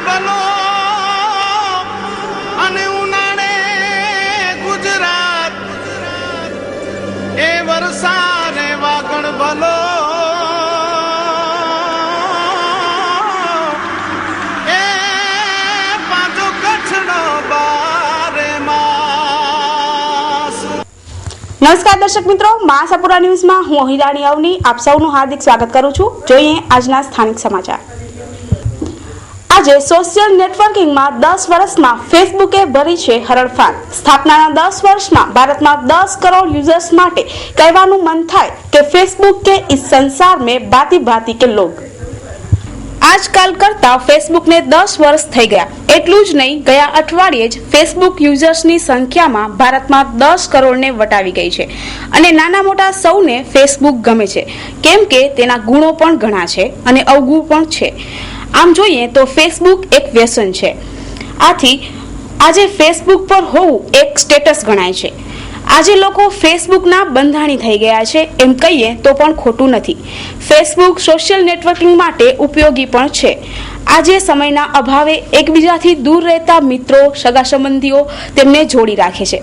ભલો અને ઉનાળે ગુજરાત એ વરસાદ વાગણ ભલો એ પાછો કચ્છનો બારે માસ। નમસ્કાર દર્શક મિત્રો, મહાસાપુરા ન્યૂઝમાં હું હિરાણી અવની આપ સૌનું હાર્દિક સ્વાગત કરું છું। જોઈએ આજના સ્થાનિક સમાચાર। આજે સોશિયલ નેટવર્કિંગમાં 10 વર્ષમાં ફેસબુકે ભરી છે હરણફાળ। સ્થાપનાના 10 વર્ષમાં ભારતમાં 10 કરોડ યુઝર્સ માટે કહેવાનું મન થાય કે फेसबुक के इस संसार में भांति भांति के लोग। આજકાલ કરતા ફેસબુકને 10 વર્ષ થઈ ગયા। એટલું જ નહીં, ગયા અઠવાડિયે જ ફેસબુક યુઝર્સની સંખ્યામાં ભારતમાં 10 કરોડને વટાવી ગઈ છે અને નાના મોટા સૌને ફેસબુક ગમે છે, કેમ કે તેના ગુણો પણ ઘણા છે અને અવગુણ પણ છે। આમ જોઈએ તો ફેસબુક એક વ્યસન છે। આથી આજે ફેસબુક પર હોવું એક સ્ટેટસ ગણાય છે। આજે લોકો ફેસબુકના બંધાણી થઈ ગયા છે એમ કહીએ તો પણ ખોટું નથી। ફેસબુક સોશિયલ નેટવર્કિંગ માટે ઉપયોગી પણ છે। આજે સમયના અભાવે એકબીજાથી દૂર રહેતા મિત્રો, સગા સંબંધીઓ તેમને જોડી રાખે છે।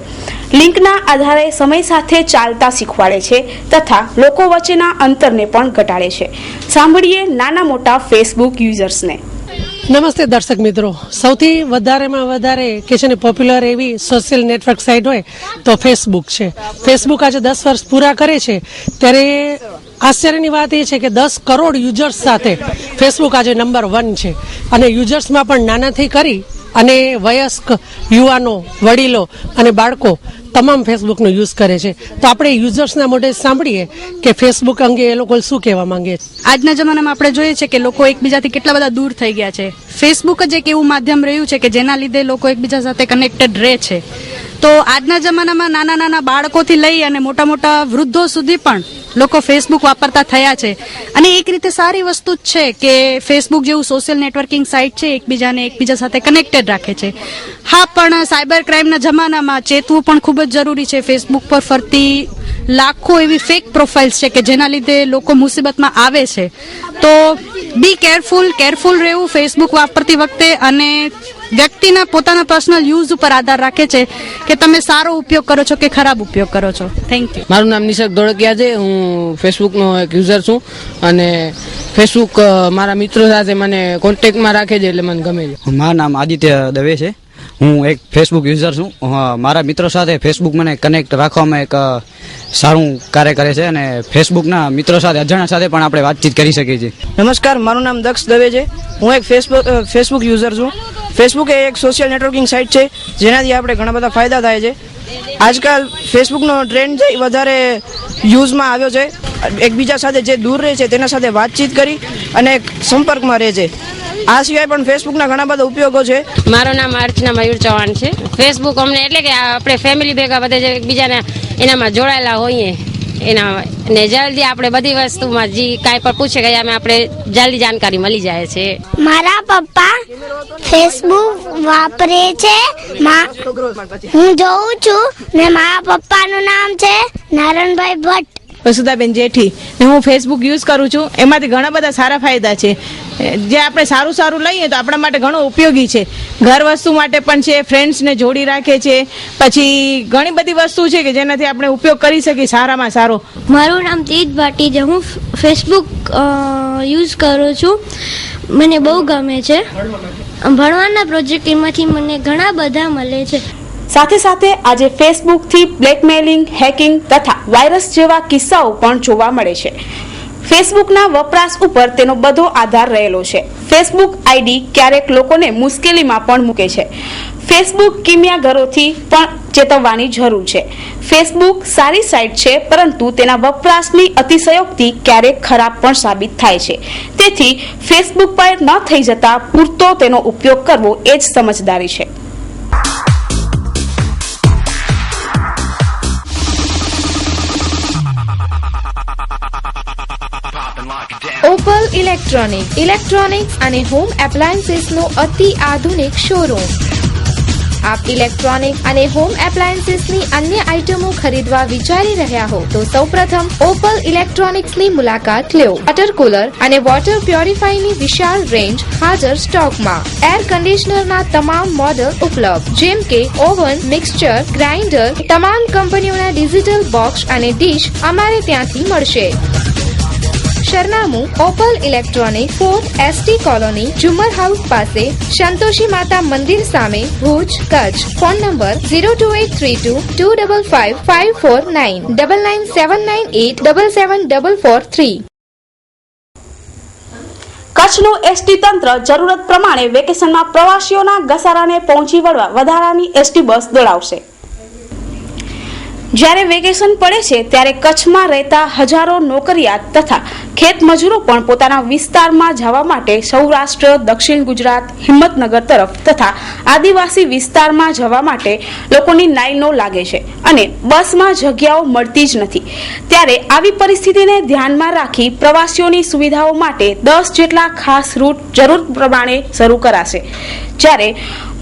લિંકના આધારે સમય સાથે ચાલતા શીખવાડે છે તથા લોકો વચ્ચેના અંતરને પણ ઘટાડે છે। સાંભળીએ નાના મોટા ફેસબુક યુઝર્સને। નમસ્તે દર્શક મિત્રો, સૌથી વધારેમાં વધારે કે છે ને પોપ્યુલર એવી સોશિયલ નેટવર્ક સાઇટ હોય તો ફેસબુક છે। ફેસબુક આજે 10 વર્ષ પૂરા કરે છે ત્યારે આશ્ચર્યની વાત એ છે કે 10 કરોડ યુઝર્સ સાથે ફેસબુક આજે નંબર 1 છે અને યુઝર્સમાં પણ નાનાથી કરી અને વયસ્ક, યુવાનો, વડીલો અને બાળકો તમામ ફેસબુકનો યુઝ કરે છે। તો આપણે યુઝર્સના મોઢે સાંભળીએ કે ફેસબુક અંગે એ લોકો શું કહેવા માંગે છે। આજના જમાનામાં આપણે જોઈએ છે કે લોકો એકબીજાથી કેટલા બધા દૂર થઈ ગયા છે। ફેસબુક જ એક એવું માધ્યમ રહ્યું છે કે જેના લીધે લોકો એકબીજા સાથે કનેક્ટેડ રહે છે। તો આજના જમાનામાં નાના નાના બાળકોથી લઈ અને મોટા મોટા વૃદ્ધો સુધી પણ લોકો ફેસબુક વાપરતા થયા છે અને એક રીતે સારી વસ્તુ જ છે કે ફેસબુક જેવું સોશિયલ નેટવર્કિંગ સાઇટ છે એકબીજાને એકબીજા સાથે કનેક્ટેડ રાખે છે। હા, પણ સાયબર ક્રાઇમના જમાનામાં ચેતવું પણ ખૂબ જ જરૂરી છે। ફેસબુક પર ફરતી લાખો એવી ફેક પ્રોફાઇલ્સ છે કે જેના લીધે લોકો મુસીબતમાં આવે છે। તો બી કેરફુલ રહેવું ફેસબુક વાપરતી વખતે અને વ્યક્તિના પોતાના પર્સનલ યુઝ ઉપર આધાર રાખે છે કે તમે સારો ઉપયોગ કરો છો કે ખરાબ ઉપયોગ કરો છો। Thank you. મારું નામ નિશક ધોળકિયા છે। હું ફેસબુકનો એક યુઝર છું અને ફેસબુક મારા મિત્રો સાથે મને કોન્ટેક્ટમાં રાખે છે એટલે મને ગમે છે। મારું નામ આદિત્ય દવે છે। હું એક ફેસબુક યુઝર છું। મારા મિત્રો સાથે ફેસબુક મને કનેક્ટ રાખવામાં એક સારું કાર્ય કરે છે અને ફેસબુકના મિત્રો સાથે, અજાણ્યા સાથે પણ આપણે વાતચીત કરી શકીએ છીએ। નમસ્કાર, મારું નામ દક્ષ દવે છે। હું એક ફેસબુક યુઝર છું। ફેસબુક એ એક સોશિયલ નેટવર્કિંગ સાઇટ છે જેનાથી આપણે ઘણા બધા ફાયદા થાય છે। આજકાલ ફેસબુકનો ટ્રેન્ડ છે વધારે યુઝમાં આવ્યો છે। એકબીજા સાથે જે દૂર રહે છે તેના સાથે વાતચીત કરી અને સંપર્કમાં રહે છે। આ સિવાય પણ ફેસબુકના ઘણા બધા ઉપયોગો છે। મારું નામ અર્ચના મયુર ચૌહાણ છે। ફેસબુક અમને એટલે કે આપણે ફેમિલી ભેગા બધા જે એકબીજાના એનામાં જોડાયેલા હોઈએ એના ને જલ્દી આપણે બધી વસ્તુમાં જે કાંઈ પણ પૂછે ગયા આપણે જલ્દી જાણકારી મળી જાય છે। મારા પપ્પા ફેસબુક વાપરે છે, હું જોઉં છું ને મારા પપ્પાનું નામ છે નારણભાઈ ભટ્ટ। વસુધાબેન જેઠી ને હું ફેસબુક યુઝ કરું છું। એમાંથી ઘણા બધા સારા ફાયદા છે। જે આપણે સારું લઈએ તો આપણા માટે ઘણો ઉપયોગી છે। ઘર વસ્તુ માટે પણ છે, ફ્રેન્ડ્સને જોડી રાખે છે, પછી ઘણી બધી વસ્તુ છે કે જેનાથી આપણે ઉપયોગ કરી શકીએ સારામાં સારો। મારું નામ તેજ ભાટી છે। હું ફેસબુક યુઝ કરું છું, મને બહુ ગમે છે। ભણવાના પ્રોજેક્ટ એમાંથી મને ઘણા બધા મળે છે। સાથે સાથે આજે ફેસબુકથી બ્લેકમેલિંગ, હેકિંગ તથા વાયરસ જેવા કિસ્સાઓ પણ જોવા મળે છે। ફેસબુકના વપરાશ ઉપર તેનો બધો આધાર રહેલો છે। ફેસબુક આઈડી ક્યારેક લોકોને મુશ્કેલીમાં પણ મૂકે છે। ફેસબુક કિમિયાગરોથી પણ ચેતવવાની જરૂર છે। ફેસબુક સારી સાઇટ છે, પરંતુ તેના વપરાશની અતિશયોક્તિ ક્યારેક ખરાબ પણ સાબિત થાય છે। તેથી ફેસબુક પર ન થઈ જતા પૂરતો તેનો ઉપયોગ કરવો એ જ સમજદારી છે। ઓપલ ઇલેક્ટ્રોનિક્સ અને હોમ એપ્લાયન્સીસનો અતિ આધુનિક શોરૂમ। આપ ઇલેક્ટ્રોનિક અને હોમ એપ્લાયન્સીસની અન્ય આઇટમો ખરીદવા વિચારી રહ્યા હો તો સૌપ્રથમ ઓપલ ઇલેક્ટ્રોનિક્સની મુલાકાત લો. વોટર કુલર અને વોટર પ્યોરિફાયરની વિશાળ રેન્જ હાજર સ્ટોકમાં. એર કન્ડિશનરના તમામ મોડલ ઉપલબ્ધ, જેમ કે ઓવન, મિક્સચર, ગ્રાઇન્ડર. તમામ કંપનીઓના ડિજિટલ બોક્સ અને ડીશ અમારે ત્યાંથી મળશે. સરનામું Opal electronic, 4 ST colony, Jhumar house પાસે, સંતોષી માતા મંદિર સામે, ભુજ, કચ્છ. Phone number 02832255549 9979877443. કચ્છનું એસટી તંત્ર જરૂરત પ્રમાણે વેકેશનમાં પ્રવાસીઓના ઘસારાને પહોંચી વળવા વધારાની એસટી બસ દોડાવશે. જ્યારે વેકેશન પડે છે ત્યારે કચ્છમાં રહેતા હજારો નોકરિયાત તથા ખેત મજૂરો પણ પોતાના વિસ્તારમાં જવા માટે સૌરાષ્ટ્ર, દક્ષિણ ગુજરાત, હિંમતનગર તરફ તથા આદિવાસી વિસ્તારમાં જવા માટે લોકોની લાઈનો લાગે છે અને બસમાં જગ્યાઓ મળતી જ નથી. ત્યારે આવી પરિસ્થિતિને ધ્યાનમાં રાખી પ્રવાસીઓની સુવિધાઓ માટે 10 જેટલા ખાસ રૂટ જરૂર પ્રમાણે શરૂ કરાશે. જ્યારે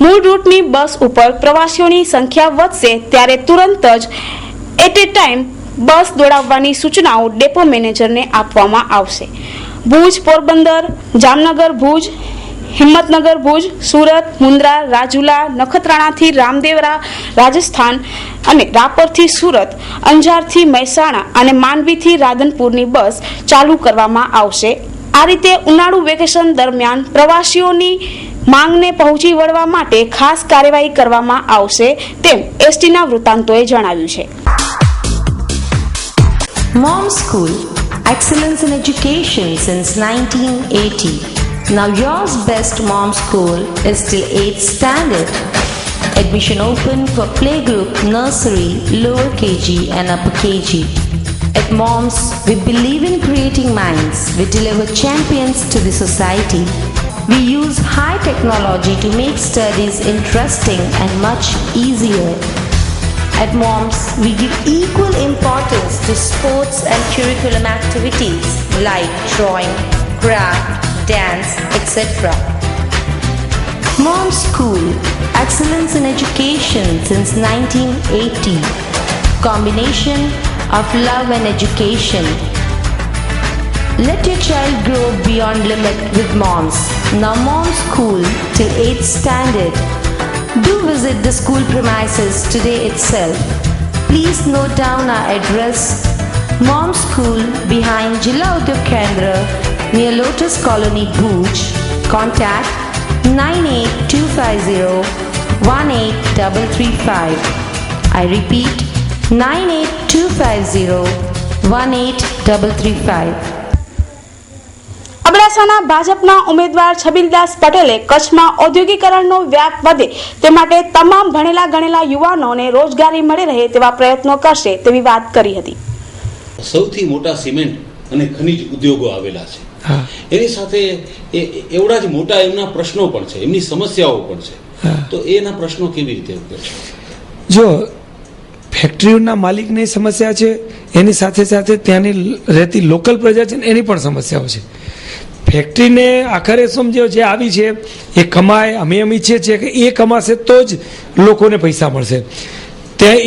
મૂળ રૂટની બસ ઉપર પ્રવાસીઓની સંખ્યા વધશે ત્યારે તુરંત જ એટ એ ટાઈમ બસ દોડાવવાની સૂચનાઓ ડેપો મેનેજરને આપવામાં આવશે. ભુજ, પોરબંદર, જામનગર ભુજ, હિંમતનગર ભુજ, સુરત, મુન્દ્રા, રાજુલા, નખત્રાણાથી રામદેવરા રાજસ્થાન અને રાપરથી સુરત, અંજારથી મહેસાણા અને માંડવીથી રાધનપુરની બસ ચાલુ કરવામાં આવશે. આ રીતે ઉનાળુ વેકેશન દરમિયાન પ્રવાસીઓની માંગને પહોંચી વળવા માટે ખાસ કાર્યવાહી કરવામાં આવશે તેમ એસટીના વૃત્તાંતોએ જણાવ્યું છે. Mom School, excellence in education since 1980. Now yours best Mom School is till 8th standard. Admission open for playgroup, nursery, lower KG and upper KG. At Moms, we believe in creating minds. We deliver champions to the society. We use high technology to make studies interesting and much easier. At Moms, we give equal importance to sports and curriculum activities like drawing, craft, dance, etc. Moms School, excellence in education since 1980. Combination of love and education. Let your child grow beyond limit with Moms. Now Moms School till 8th standard. Do visit the school premises today itself. Please note down our address. Moms School behind Jilla Udyog Kendra near Lotus Colony, Bhuj. Contact 9825018335. I repeat 9825018335. અબડાસાના ભાજપના ઉમેદવાર છબીલદાસ પટેલે કચ્છમાં ઔદ્યોગિકરણનો વ્યાપ વધે તે માટે તમામ ભણેલા ગણેલા યુવાનોને રોજગારી મળી રહે તેવા પ્રયત્નો કરશે તેવી વાત કરી હતી. સૌથી મોટા સિમેન્ટ અને ખનિજ ઉદ્યોગો આવેલા છે, એની સાથે એવડા જ મોટા એમના પ્રશ્નો પણ છે, એમની સમસ્યાઓ પણ છે. તો એના પ્રશ્નો કેવી રીતે ઉકેલશે? જો ફેક્ટરીઓના માલિકની સમસ્યા છે, એની સાથે સાથે ત્યાંની રહેતી લોકલ પ્રજા છે એની પણ સમસ્યાઓ છે. ફેક્ટરીને આખરે સમજો જે આવી છે એ કમાય, અમે ઈચ્છીએ છીએ કે એ કમાશે તો જ લોકોને પૈસા મળશે. ત્યાં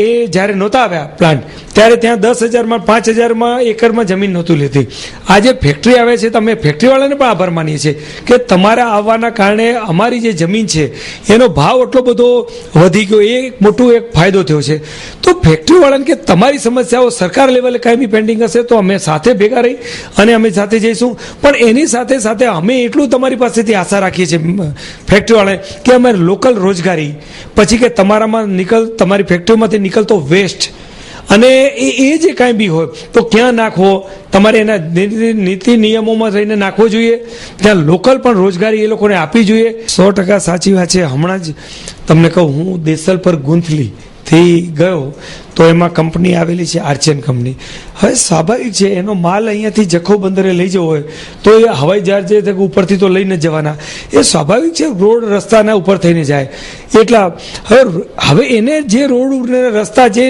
એ જ્યારે નહોતા આવ્યા પ્લાન્ટ ત્યારે ત્યાં 10,000માં 5,000માં એકરમાં જમીન નહોતું લેતી. આજે ફેક્ટરી આવે છે તો અમે ફેક્ટરીવાળાને પણ આભાર માનીએ છીએ કે તમારા આવવાના કારણે અમારી જે જમીન છે એનો ભાવ એટલો બધો વધી ગયો, એ મોટો એક ફાયદો થયો છે. તો ફેક્ટરીવાળાને કે તમારી સમસ્યાઓ સરકાર લેવલે કાંઈ બી પેન્ડિંગ હશે તો અમે સાથે ભેગા રહી અને અમે સાથે જઈશું. પણ એની સાથે સાથે અમે એટલું તમારી પાસેથી આશા રાખીએ છીએ ફેક્ટરીવાળાને કે અમે લોકલ રોજગારી, પછી કે તમારી ફેક્ટરીમાંથી નીકળતો વેસ્ટ અને એ જે કાંઈ બી હોય તો ક્યાં નાખવો, તમારે એના નીતિ નિયમોમાં રહીને નાખવો જોઈએ. ત્યાં લોકલ પણ રોજગારી એ લોકોને આપવી જોઈએ. 100% સાચી વાત છે. હમણાં જ તમને કહું, હું દેસલ પર ગુંથલીથી ગયો તો એમાં કંપની આવેલી છે આર્ચેન કંપની. હવે સ્વાભાવિક છે એનો માલ અહીંયાથી જખો બંદરે લઈ જવો હોય તો એ હવાઈ જહાજ જે ઉપરથી તો લઈને જવાના, એ સ્વાભાવિક છે રોડ રસ્તાના ઉપર થઈને જાય. એટલા હવે એને જે રોડ રસ્તા જે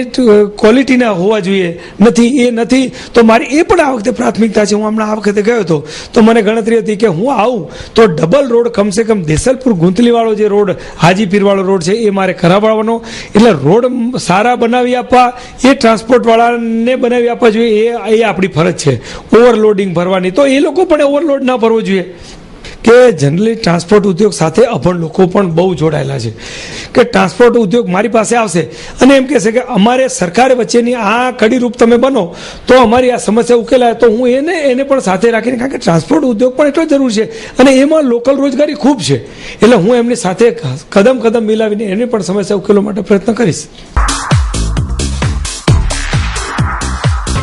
ક્વોલિટીના હોવા જોઈએ નથી, એ નથી. તો મારી એ પણ આ વખતે પ્રાથમિકતા છે. હું હમણાં આ વખતે ગયો હતો તો મને ગણતરી હતી કે હું આવું તો ડબલ રોડ કમસે કમ દેસલપુર ગુંતલીવાળો જે રોડ હાજીપીરવાળો રોડ છે એ મારે કરાવવાનો. એટલે રોડ સારા બનાવી આપવા, એ ટ્રાન્સપોર્ટવાળાને બનાવી આપવા જોઈએ, એ આપણી ફરજ છે. ઓવરલોડિંગ ભરવાની તો એ લોકો પણ ઓવરલોડ ના ભરવો જોઈએ. કે જનરલી ટ્રાન્સપોર્ટ ઉદ્યોગ સાથે અભણ લોકો પણ બહુ જોડાયેલા છે. કે ટ્રાન્સપોર્ટ ઉદ્યોગ મારી પાસે આવશે અને એમ કહેશે કે અમારે સરકાર વચ્ચેની આ કડીરૂપ તમે બનો તો અમારી આ સમસ્યા ઉકેલાય. તો હું એને પણ સાથે રાખીને, કારણ કે ટ્રાન્સપોર્ટ ઉદ્યોગ પણ એટલો જરૂર છે અને એમાં લોકલ રોજગારી ખૂબ છે, એટલે હું એમની સાથે કદમ મિલાવીને એને પણ સમસ્યા ઉકેલવા માટે પ્રયત્ન કરીશ.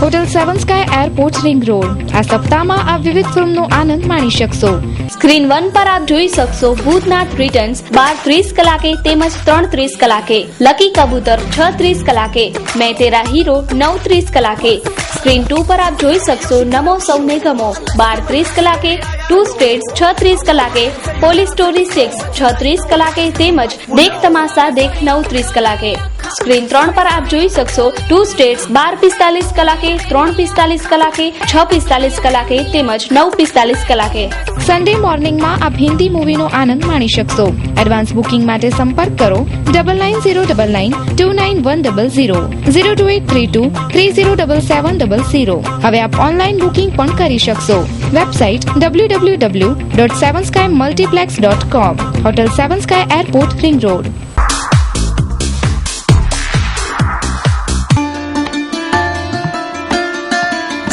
હોટલ સેવન સ્કાય એરપોર્ટ રિંગ રોડ. આ સપ્તાહમાં આપ વિવિધ ફિલ્મનો આનંદ માણી શકશો. સ્ક્રીન 1 પર આપ જોઈ શકશો ભૂતનાથ રિટર્ન્સ 12:30 કલાકે તેમજ 3:30 કલાકે, લકી કબૂતર 6:30 કલાકે, મેં તેરા હીરો 9:30 કલાકે. સ્ક્રીન 2 પર આપ જોઈ શકશો નમો સૌને ગમો 12:30 કલાકે, 2 સ્ટેટ્સ 6:30 કલાકે, પોલીસ સ્ટોરી 6 6:30 કલાકે તેમજ દેખ તમાશા દેખ 9:30 કલાકે. સ્ક્રીન 3 પર આપ જોઈ શકશો 2 સ્ટેટ્સ 12:45 કલાકે, 3:45 કલાકે, 6:45 કલાકે તેમજ 9:45 કલાકે. સન્ડે મોર્નિંગમાં આપ હિન્દી મૂવીનો આનંદ માણી શકશો. એડવાન્સ બુકિંગ માટે સંપર્ક કરો 9909929100 02832307700. હવે આપ ઓનલાઈન બુકિંગ પણ કરી શકશો. Website www.7skymultiplex.com. Hotel 7 sky airport ring road.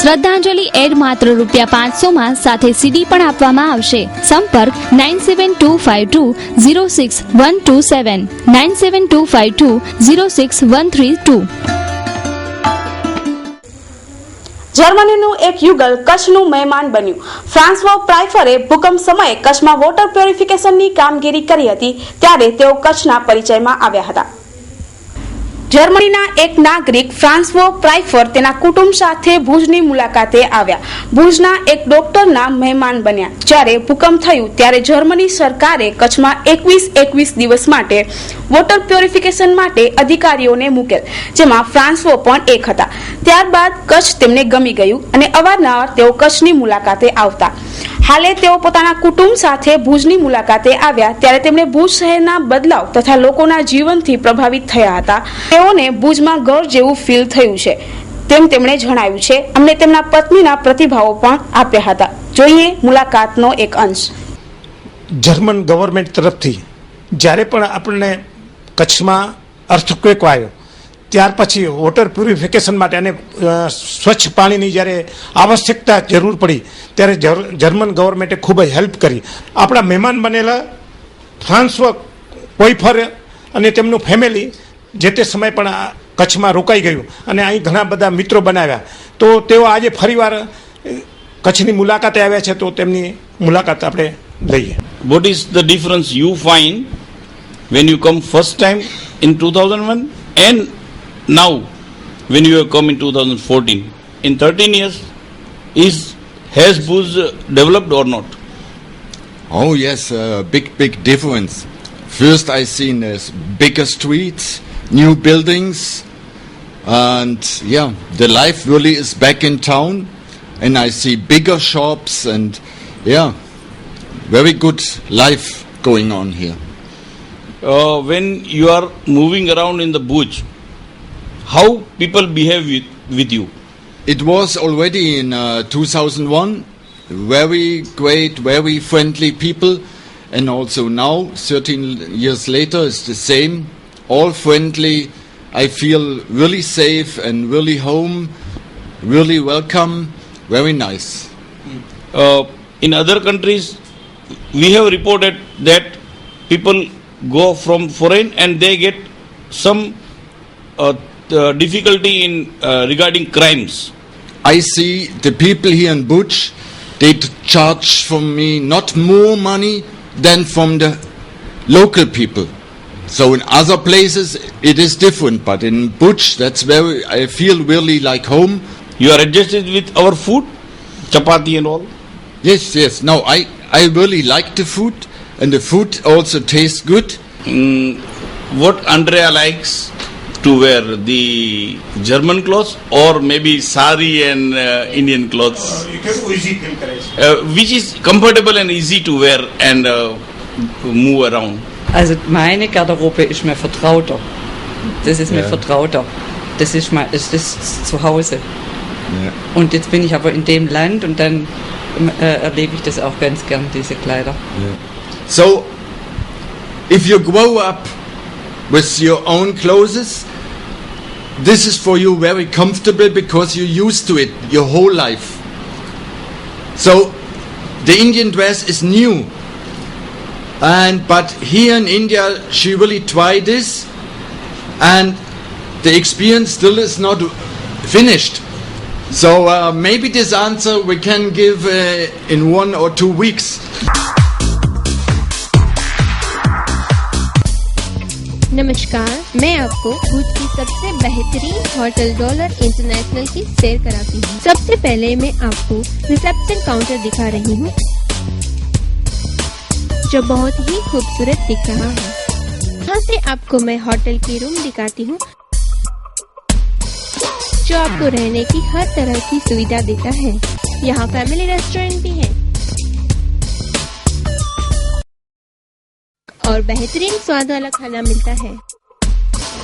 શ્રદ્ધાંજલિ એડ માત્ર ₹500 સાથે સીડી પણ આપવામાં આવશે. સંપર્ક 9725206127 9725206132. જર્મનીનું એક યુગલ કચ્છનું મહેમાન બન્યું. ફ્રાન્સવો પ્રાઇફરે ભૂકંપ સમયે કચ્છમાં વોટર પ્યોરિફિકેશનની કામગીરી કરી હતી, ત્યારે તેઓ કચ્છના પરિચયમાં આવ્યા હતા. જર્મનીના એક નાગરિક ફ્રાન્સવો પ્રાઇફર તેના કુટુંબ સાથે ભુજની મુલાકાતે આવ્યા. ભુજના એક ડોક્ટરના મહેમાન બન્યા. જ્યારે ભૂકંપ થયું ત્યારે જર્મની સરકારે કચ્છમાં 21 દિવસ માટે વોટર પ્યોરિફિકેશન માટે અધિકારીઓને મૂકેલ, જેમાં ફ્રાન્સવો પણ એક હતા. ત્યારબાદ કચ્છ તેમને ગમી ગયું અને અવારનવાર તેઓ કચ્છની મુલાકાતે આવતા. હાલે તેઓ પોતાના કુટુંબ સાથે ભુજની મુલાકાતે આવ્યા ત્યારે તેમણે ભુજ શહેરના બદલાવ તથા લોકોના જીવનથી પ્રભાવિત થયા હતા. તેઓને ભુજમાં ઘર જેવું ફીલ થયું છે તેમ તેમણે જણાવ્યું છે. અમને તેમના પત્નીના પ્રતિભાવો પણ આપ્યા હતા. જોઈએ મુલાકાતનો એક અંશ. જર્મન ગવર્મેન્ટ તરફથી જ્યારે પણ આપણને કચ્છમાં અર્થક્વેક આવ્યો ત્યાર પછી વોટર પ્યુરિફિકેશન માટે અને સ્વચ્છ પાણીની જ્યારે આવશ્યકતા જરૂર પડી ત્યારે જર્મન ગવર્મેન્ટે ખૂબ જ હેલ્પ કરી. આપણા મહેમાન બનેલા ફ્રાન્સવો પ્રાઇફર અને તેમનું ફેમિલી જે તે સમય પણ કચ્છમાં રોકાઈ ગયું અને અહીં ઘણા બધા મિત્રો બનાવ્યા. તો તેઓ આજે ફરીવાર કચ્છની મુલાકાતે આવ્યા છે, તો તેમની મુલાકાત આપણે લઈએ. What is the difference you find when you come first time in 2001 and now when you have come in 2014? In 13 years, has Bhuj developed or not? Oh yes, big difference. First I seen bigger streets, new buildings, and yeah, the life really is back in town, and I see bigger shops and yeah, very good life going on here. When you are moving around in the Bhuj, how people behave with you? It was already in 2001, very great, very friendly people, and also now 13 years later it's the same, all friendly. I feel really safe and really home, really welcome, very nice. In other countries we have reported that people go from foreign and they get some difficulty in regarding crimes. I see the people here in Bhuj, they charge from me not more money than from the local people. So in other places it is different, but in Butch, that's where I feel really like home. You are adjusted with our food, chapati and all. Yes, yes. No, I really like the food, and the food also tastes good. What Andrea likes to wear, the German clothes or maybe sari and Indian clothes, which is comfortable and easy to wear and move around. Also meine Garderobe ist mir vertrauter. Das ist mir vertrauter. Das ist zu Hause. Ja. Und jetzt bin ich aber in dem Land und dann erlebe ich das auch ganz gern, diese Kleider. Yeah. So, if you grow up with your own clothes, this is for you very comfortable because you're used to it your whole life. So, the Indian dress is new. But here in India, she really tried this, and the experience still is not finished. So maybe this answer we can give in 1 or 2 weeks. नमस्कार, मैं आपको भूज की सबसे बेहतरीन hotel dollar international की सैर कराती हूँ। सबसे पहले मैं आपको रिसेप्शन काउंटर दिखा रही हूँ, जो बहुत ही खूबसूरत दिख रहा है। यहाँ से आपको मैं होटल की रूम दिखाती हूँ, जो आपको रहने की हर तरह की सुविधा देता है। यहाँ फैमिली रेस्टोरेंट भी है और बेहतरीन स्वाद वाला खाना मिलता है।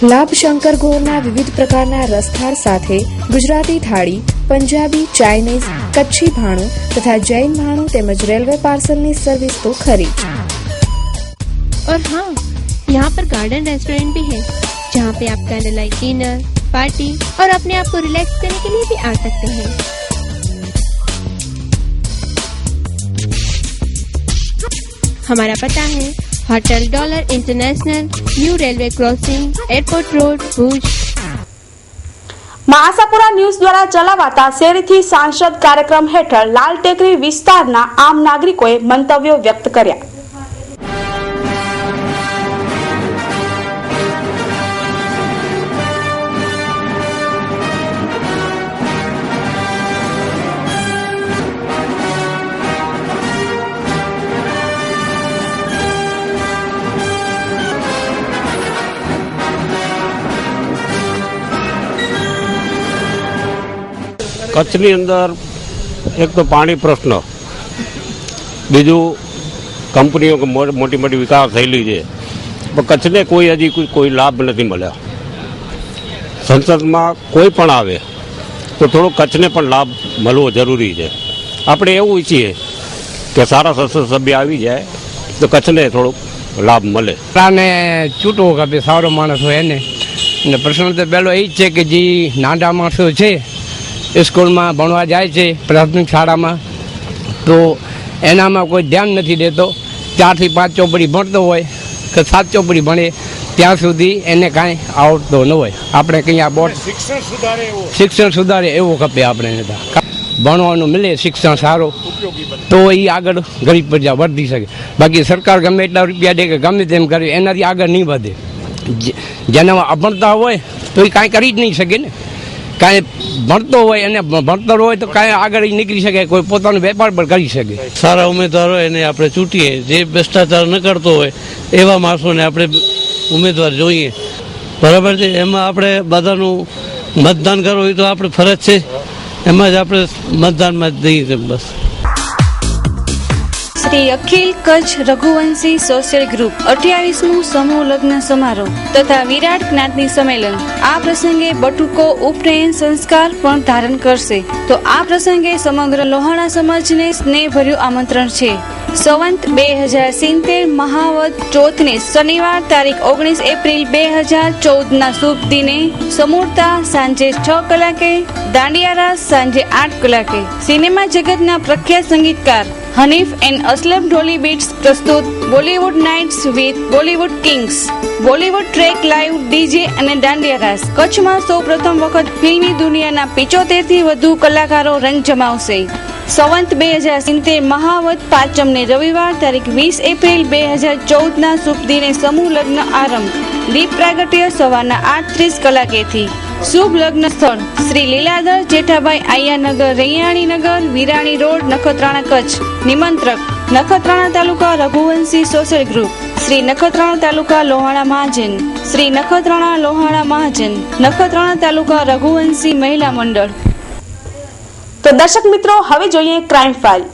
લાભ શંકર ગોરના વિવિધ પ્રકારના રસથાળ સાથે ગુજરાતી થાળી, પંજાબી, ચાઇનીઝ, કચ્છી ભાણું તથા જૈન ભાણું તેમજ રેલવે પાર્સલની સર્વિસ તો ખરી જ। और हाँ, यहाँ पर गार्डन रेस्टोरेंट भी है, जहाँ पे आप कैंडल लाइट डिनर, पार्टी और अपने आप को रिलैक्स करने के लिए भी आ सकते हैं। हमारा पता है hotel dollar international, new railway crossing, airport road, Bhuj. મહાસાપુરા ન્યૂઝ દ્વારા ચલાવાતા શેરીથી સાંસદ કાર્યક્રમ હેઠળ લાલ ટેકરી વિસ્તારના આમ નાગરિકોએ મંતવ્યો વ્યક્ત કર્યા। કચ્છની અંદર એક તો પાણી પ્રશ્ન, બીજું કંપનીઓ મોટી મોટી વિકાસ થયેલી છે, પણ કચ્છને કોઈ હજી કોઈ લાભ નથી મળ્યા। સંસદમાં કોઈ પણ આવે તો થોડો કચ્છને પણ લાભ મળવો જરૂરી છે। આપણે એવું ઈચ્છીએ કે સારા સંસદ સભ્ય આવી જાય તો કચ્છને થોડોક લાભ મળે। ને ચૂંટવો કે સારો માણસ હોય એને, અને પ્રશ્ન તો પહેલો એ જ છે કે જે નાના માણસો છે સ્કૂલમાં ભણવા જાય છે, પ્રાથમિક શાળામાં, તો એનામાં કોઈ ધ્યાન નથી દેતો। 4 થી 5 ચોપડી ભણતો હોય કે 7 ચોપડી ભણે ત્યાં સુધી એને કાંઈ આવડતો ન હોય। આપણે કંઈ આ બોર્ડ શિક્ષણ સુધારે એવો ખપે આપણે ભણવાનું મળે શિક્ષણ સારું તો એ આગળ ગરીબ પ્રજા વધી શકે। બાકી સરકાર ગમે એટલા રૂપિયા દે કે ગમે તેમ કરે એનાથી આગળ નહીં વધે। જેના અભણતા હોય તો એ કાંઈ કરી જ નહીં શકે ને। કાંઈ ભણતો હોય અને ભણતર હોય તો કાંઈ આગળ નીકળી શકે, કોઈ પોતાનો વેપાર પણ કરી શકે। સારા ઉમેદવારો એને આપણે ચૂંટીએ, જે ભ્રષ્ટાચાર ન કરતો હોય એવા માણસોને આપણે ઉમેદવાર જોઈએ, બરાબર છે। એમાં આપણે બધાનું મતદાન કરવું હોય તો આપણે ફરજ છે, એમાં જ આપણે મતદાનમાં જ દઈએ બસ। શ્રી અખિલ કચ્છ રઘુવંશી સોશિયલ ગ્રુપ 28મું સમૂહ લગ્ન સમારોહ તથા વિરાટ જ્ઞાતિ સંમેલન। આ પ્રસંગે બટુકો ઉપનયન સંસ્કાર પણ ધારણ કરશે, તો આ પ્રસંગે સમગ્ર લોહાણા સમાજને સ્નેહભર્યું આમંત્રણ છે। સંવંત 2070 મહાવદ ચોથને શનિવાર તારીખ 19 એપ્રિલ 2014ના શુભ દિને સમૂહતા સાંજે 6 કલાકે, દાંડિયા રાસ સાંજે 8 કલાકે। સિનેમા જગતના પ્રખ્યાત સંગીતકાર હનીફ એન્ડ અસલમ ઢોલી બીટ્સ પ્રસ્તુત Bollywood nights with Bollywood Kings. Bollywood track live DJ અને દાંડિયા રાસ. કચ્છમાં સૌ પ્રથમ વખત ફિલ્મી દુનિયાના 75 થી વધુ કલાકારો રંગ જમાવશે. સંવંત 2070 મહાવત પાંચમને રવિવાર તારીખ 20 એપ્રિલ 2014 ના શુભ દિને સમૂહ લગ્ન આરંભ. દીપ પ્રાગટ્ય સવારના 8:30 કલાકેથી. શુભ લગ્ન સ્થળ શ્રી લીલાધર જેઠાભાઈ આયાનગર, રૈયાણીનગર, વિરાણી રોડ, નખત્રાણા, કચ્છ. નિમંત્રક નખત્રાણા તાલુકા રઘુવંશી સોશિયલ ગ્રુપ, શ્રી નખત્રાણા તાલુકા લોહાણા મહાજન, શ્રી નખત્રાણા લોહાણા મહાજન, નખત્રાણા તાલુકા રઘુવંશી મહિલા મંડળ. તો દર્શક મિત્રો, હવે જોઈએ ક્રાઇમ ફાઇલ.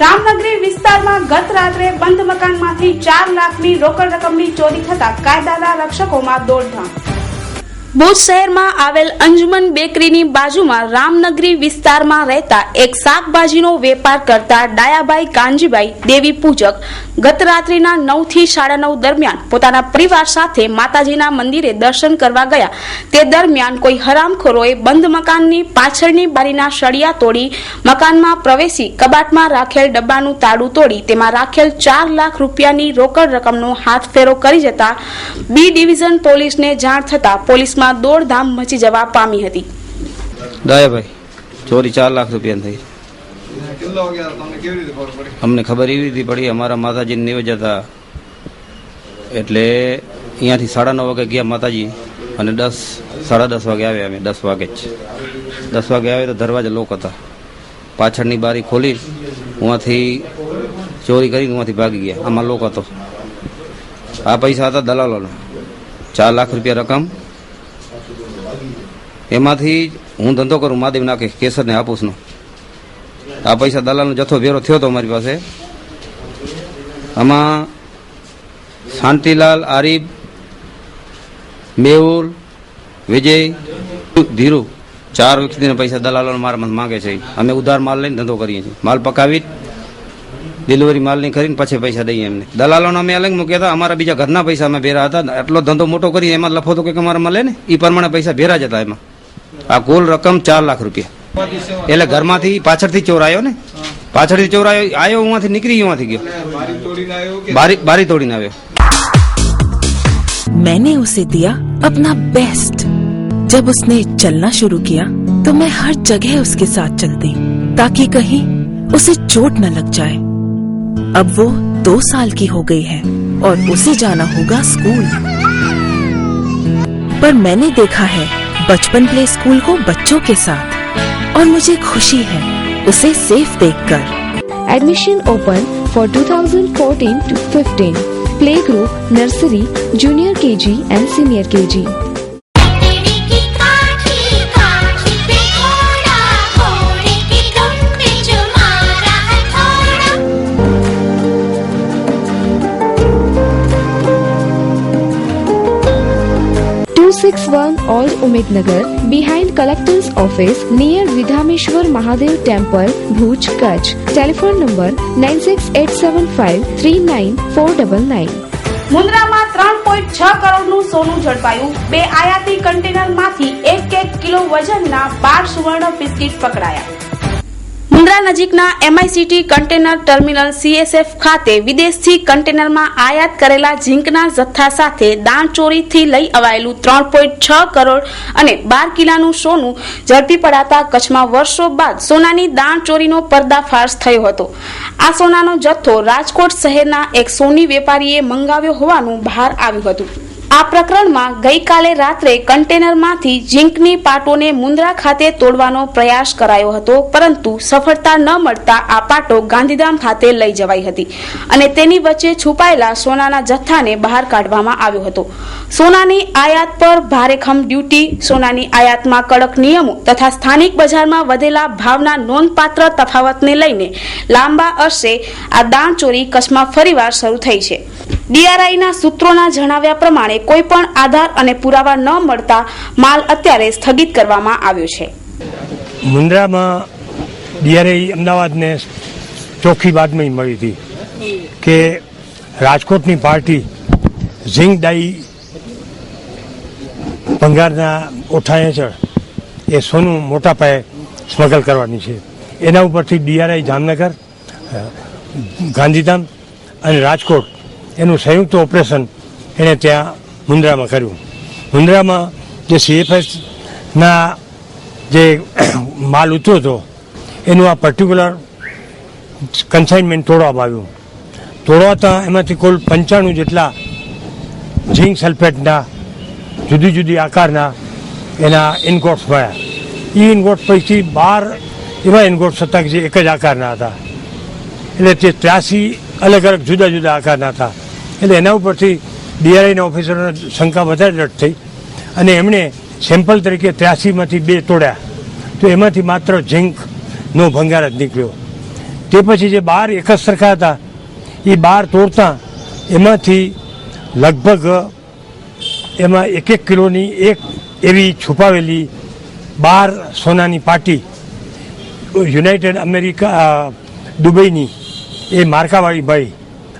રામનગરી વિસ્તારમાં ગત રાત્રે બંધ મકાનમાંથી 4 લાખની રોકડ રકમની ચોરી થતા કાયદાના રક્ષકોમાં દોડધામ. ભુજ શહેરમાં આવેલ અંજુમન બેકરીની બાજુમાં રામનગરી વિસ્તારમાં રહેતા એક શાકભાજીનો વેપાર કરતા ડાયાભાઈ કાનજીભાઈ દેવી પૂજક ગત રાત્રિના 9 થી 9:30 દરમિયાન પોતાના પરિવાર સાથે માતાજીના મંદિરે દર્શન કરવા ગયા. તે દરમિયાન કોઈ હરામખોરોએ બંધ મકાનની પાછળની બારીના સળિયા તોડી મકાનમાં પ્રવેશી કબાટમાં રાખેલ ડબ્બાનું તાળું તોડી તેમાં રાખેલ 4 લાખ રૂપિયાની રોકડ રકમનો હાથફેરો કરી જતા બી ડિવિઝન પોલીસને જાણ થતા પોલીસમાં દોડધામ મચી જવા પામી હતી. દયાભાઈ, ચોરી 4 લાખ રૂપિયા થઈ. અમને ખબર એવી રીતે પડી, અમારા માતાજી નિવેજ હતા એટલે અહીંયાથી 9:30 વાગે ગયા માતાજી અને 10-10:30 વાગે આવ્યા. અમે 10 વાગે જ 10 વાગે આવ્યા તો દરવાજા લોક હતા. પાછળની બારી ખોલી ઉहाँથી ચોરી કરીને ઉहाँથી ભાગી ગયા. આમાં લોક હતો. આ પૈસા હતા દલાલોના, 4 લાખ રૂપિયા રકમ. એમાંથી હું ધંધો કરું મહાદેવ નાખે કેસર ને હાપુસનો. આ પૈસા દલાલનો જથ્થો ભેરો થયો હતો અમારી પાસે. આમાં શાંતિલાલ, આરીફ, મેહુલ, વિજય, ધીરુ 4 વ્યક્તિના પૈસા દલાલો મારા માંગે છે. અમે ઉધાર માલ લઈને ધંધો કરીએ છીએ. માલ પકાવી ડિલિવરી માલ નહીં કરીને પછી પૈસા દઈએ એમને. દલાલોને અમે અલગ મૂક્યા હતા. અમારા બીજા ઘરના પૈસા અમે ભેરા હતા. એટલો ધંધો મોટો કરી એમાં લફો તો કંઈક અમારે મળે ને, એ પ્રમાણે પૈસા ભેરા જ હતા એમાં. આ કુલ રકમ 4 લાખ રૂપિયા. એટલે ઘરમાંથી પાછળથી ચોર આવ્યો ને, પાછળથી ચોર આવ્યો ઉहाँથી નીકળી ઉहाँથી ગયો, બારી તોડીને આવ્યો. मैंने उसे दिया अपना बेस्ट. जब उसने चलना शुरू किया तो मैं हर जगह उसके साथ चलती ताकि कहीं उसे चोट न लग जाए. अब वो 2 साल की हो गई है और उसे जाना होगा स्कूल. पर मैंने देखा है बचपन प्ले स्कूल को बच्चों के साथ और मुझे खुशी है उसे सेफ देखकर. Admission open for 2014 to 15. Playgroup, nursery, junior KG and senior KG. Old Umidnagar, behind Collector's Office, near Vidhameshwar Mahadev Temple, Bhuj, Kutch. Telephone number 9687539499. મુન્દ્રામાં 3.6 કરોડનું સોનું ઝડપાયું. 2 આયાતી કન્ટેનરમાંથી 1 કિલો વજનના 12 સુવર્ણ બિસ્કિટ પકડાયા. મુન્દ્રા નજીકના MICT કન્ટેનર ટર્મિનલ CSF ખાતે વિદેશથી કન્ટેનરમાં આયાત કરેલા ઝીંકના જથ્થા સાથે દાણચોરીથી લઈ અવાયેલું 3.6 કરોડ અને 12 કિલોનું સોનું ઝડપી પડાતા કચ્છમાં વર્ષો બાદ સોનાની દાણચોરીનો પર્દાફાશ થયો હતો. આ સોનાનો જથ્થો રાજકોટ શહેરના એક સોની વેપારીએ મંગાવ્યો હોવાનું બહાર આવ્યું હતું. આ પ્રકરણમાં ગઈકાલે રાત્રે કન્ટેનરમાંથી ઝીંકની પાટોને મુન્દ્રા ખાતે તોડવાનો પ્રયાસ કરાયો હતો, પરંતુ સફળતા ન મળતા આ પાટો ગાંધીધામ ખાતે લઈ જવાઈ હતી અને તેની વચ્ચે છુપાયેલા સોનાના જથ્થાને બહાર કાઢવામાં આવ્યો હતો. સોનાની આયાત પર ભારેખમ ડ્યુટી, સોનાની આયાતમાં કડક નિયમો તથા સ્થાનિક બજારમાં વધેલા ભાવના નોંધપાત્ર તફાવતને લઈને લાંબા અરસે આ દાણચોરી કચ્છમાં ફરીવાર શરૂ થઈ છે. DRIના સૂત્રોના જણાવ્યા પ્રમાણે કોઈ પણ આધાર અને પુરાવા ન મળતા માલ અત્યારે સ્થગિત કરવામાં આવ્યો છે. મુન્દ્રામાં DRI અમદાવાદને ચોખ્ખી બાતમી મળી હતી કે રાજકોટની પાર્ટી ઝીંક ડાઈ ભંગારના ઓઠા હેઠળ એ સોનું મોટા પાયે સ્મગલ કરવાની છે. એના ઉપરથી DRI જામનગર, ગાંધીધામ અને રાજકોટ એનું સંયુક્ત ઓપરેશન એણે ત્યાં મુન્દ્રામાં કર્યું. મુન્દ્રામાં જે CFSના જે માલ ઉતર્યો હતો એનું આ પર્ટિક્યુલર કન્સાઇનમેન્ટ તોડવામાં આવ્યું. તોડવાતા એમાંથી કુલ 95 જેટલા ઝીંક સલ્ફેટના જુદી જુદી આકારના એના ઇનગોટ્સ મળ્યા. એ ઇનગોટ્સ પૈકી 12 એવા ઇનગોટ્સ હતા કે જે એક જ આકારના હતા. એટલે તે 83 અલગ અલગ જુદા જુદા આકારના હતા. એટલે એના ઉપરથી DRIના ઓફિસરોને શંકા વધારે દ્રઢ થઈ અને એમણે સેમ્પલ તરીકે 83માંથી 2 તોડ્યા. તો એમાંથી માત્ર ઝીંકનો ભંગાર જ નીકળ્યો. તે પછી જે 12 એક જ સરખા હતા એ 12 તોડતા એમાંથી લગભગ એમાં 1 કિલોની એક એવી છુપાવેલી 12 સોનાની પાટી યુનાઇટેડ અમેરિકા દુબઈની એ માર્કાવાળી ભાઈ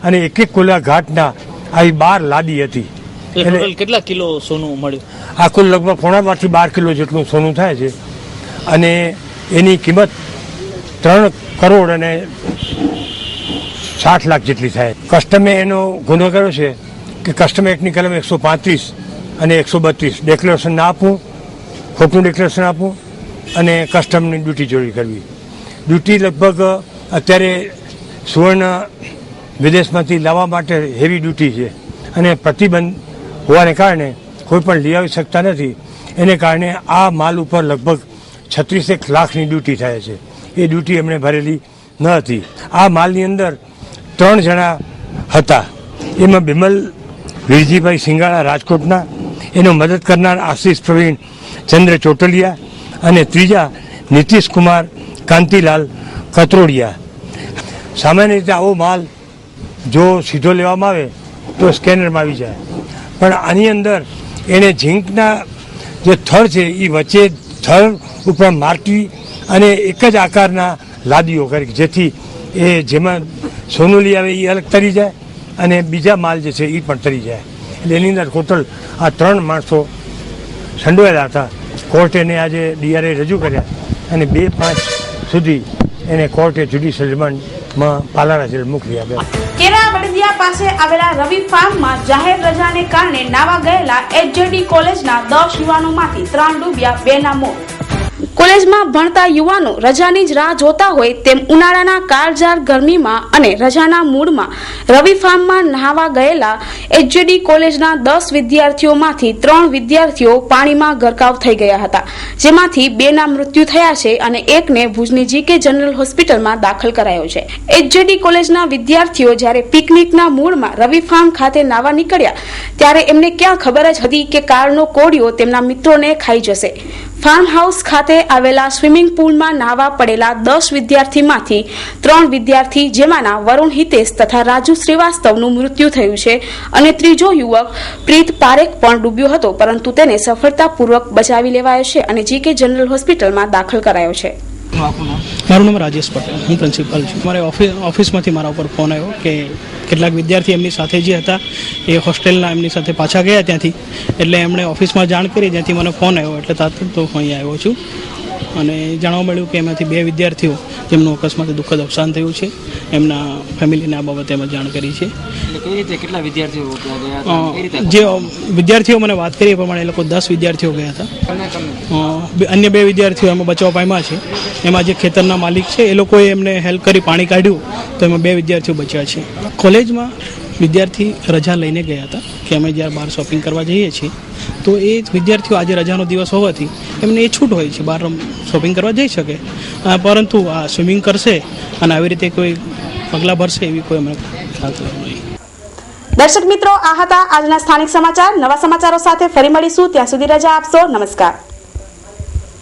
અને 1 કિલો ઘાટના આવી 12 લાદી હતી. કેટલા કિલો સોનું મળ્યું? આ કુલ લગભગ 12 કિલો જેટલું સોનું થાય છે અને એની કિંમત 3 કરોડ અને 60 લાખ જેટલી થાય. કસ્ટમે એનો ગુનો કર્યો છે કે કસ્ટમ એક્ટની કલમ 135 અને 132 ડિક્લેરેશન ના આપવું, ખોટું ડિક્લેરેશન આપવું અને કસ્ટમની ડ્યુટી ચોરી કરવી. ડ્યુટી લગભગ અત્યારે સુવર્ણ વિદેશમાંથી લાવવા માટે હેવી ડ્યુટી છે અને પ્રતિબંધ હોવાને કારણે કોઈ પણ લઈ આવી શકતા નથી. એને કારણે આ માલ ઉપર લગભગ 36 લાખની ડ્યુટી થાય છે. એ ડ્યુટી એમણે ભરેલી ન હતી. આ માલની અંદર 3 જણા હતા. એમાં બિમલ વીરજીભાઈ સિંગાળા રાજકોટના, એનો મદદ કરનાર આશીષ પ્રવીણ ચંદ્ર ચોટલિયા અને ત્રીજા નીતિશ કુમાર કાંતિલાલ કતરોડિયા. સામાન્ય રીતે આવો માલ જો સીધો લેવામાં આવે તો સ્કેનરમાં આવી જાય, પણ આની અંદર એણે ઝીંકના જે થડ છે એ વચ્ચે થડ ઉપર માટી અને એક જ આકારના લાદીઓ કરી, જેથી એ જેમાં સોનું લઈ આવે એ અલગ તરી જાય અને બીજા માલ જે છે એ પણ તરી જાય. એટલે એની અંદર ટોટલ આ 3 માણસો સંડોવાયેલા હતા. કોર્ટે એને આજે DRI રજૂ કર્યા અને 2-5 સુધી એને કોર્ટે જ્યુડિશિયલ રિમાન્ડમાં પાલારા જેલ મોકલી આપ્યા. કેરા વડદિયા પાસે આવેલા રવિ ફાર્મમાં જાહેર રજાને કારણે નાવા ગયેલા HJD કોલેજના 10 યુવાનોમાંથી 3 ડૂબ્યા, 2ના મોત. કોલેજમાં ભણતા યુવાનો રજાની જ રાહ જોતા હોય તેમ ઉનાળાના કાળઝાળ ગરમીમાં અને રજાના મૂડમાં રવિ ફાર્મમાં નહાવા ગયેલા HJD કોલેજના 10 વિદ્યાર્થીઓમાંથી 3 વિદ્યાર્થીઓ પાણીમાં ગરકાવ થઈ ગયા હતા, જેમાંથી 2ના મૃત્યુ થયા છે અને એકને ભુજની JK જનરલ હોસ્પિટલમાં દાખલ કરાયો છે. HJD કોલેજના વિદ્યાર્થીઓ જ્યારે પિકનિકના મૂડમાં રવિ ફાર્મ ખાતે નાવા નીકળ્યા ત્યારે એમને ક્યાં ખબર જ હતી કે કાળનો કોળિયો તેમના મિત્રોને ખાઈ જશે. ફાર્મ હાઉસ ખાતે આવેલા સ્વિમિંગ પુલમાં નાહવા પડેલા 10 વિદ્યાર્થીમાંથી 3 વિદ્યાર્થી જેમાંના વરુણ હિતેશ તથા રાજુ શ્રીવાસ્તવનું મૃત્યુ થયું છે અને ત્રીજો યુવક પ્રીત પારેખ પણ ડૂબ્યો હતો, પરંતુ તેને સફળતાપૂર્વક બચાવી લેવાયો છે અને JK જનરલ હોસ્પિટલમાં દાખલ કરાયો છે. મારું નામ રાજેશ પટેલ, હું પ્રિન્સિપાલ છું. મારે ઓફિસમાંથી મારા ઉપર ફોન આવ્યો કે કેટલાક વિદ્યાર્થી એમની સાથે જે હતા એ હોસ્ટેલના એમની સાથે પાછા ગયા ત્યાંથી, એટલે એમણે ઓફિસમાં જાણ કરી, જ્યાંથી મને ફોન આવ્યો એટલે તાત્કાલિક તો હું અહીંયા આવ્યો છું. અને જાણવા મળ્યું કે એમાંથી 2 વિદ્યાર્થીઓ જેમનું અકસ્માતે દુઃખદ અવસાન થયું છે, એમના ફેમિલીને આ બાબતે અમે જાણ કરી છે. કેટલા વિદ્યાર્થીઓ જે વિદ્યાર્થીઓ મને વાત કરી એ પ્રમાણે એ લોકો 10 વિદ્યાર્થીઓ ગયા હતા. અન્ય 2 વિદ્યાર્થીઓ એમાં બચાવ પામ્યા છે. એમાં જે ખેતરના માલિક છે એ લોકોએ એમને હેલ્પ કરી પાણી કાઢ્યું તો એમાં 2 વિદ્યાર્થીઓ બચ્યા છે. કોલેજમાં વિદ્યાર્થી રજા લઈને ગયા હતા કે અમે જ્યારે બહાર શોપિંગ કરવા જઈએ છીએ તો એ વિદ્યાર્થીઓ આજે રજાનો દિવસ હોવાથી એમને એ છૂટ હોય છે, બહાર શોપિંગ કરવા જઈ શકે, પરંતુ આ સ્વિમિંગ કરશે અને આવી રીતે કોઈ પગલાં ભરશે એવી કોઈ અમને ખાતરી નહીં. દર્શક મિત્રો, આ હતા આજના સ્થાનિક સમાચાર. નવા સમાચારો સાથે ફરી મળીશું. ત્યાં સુધી રજા આપશો. નમસ્કાર.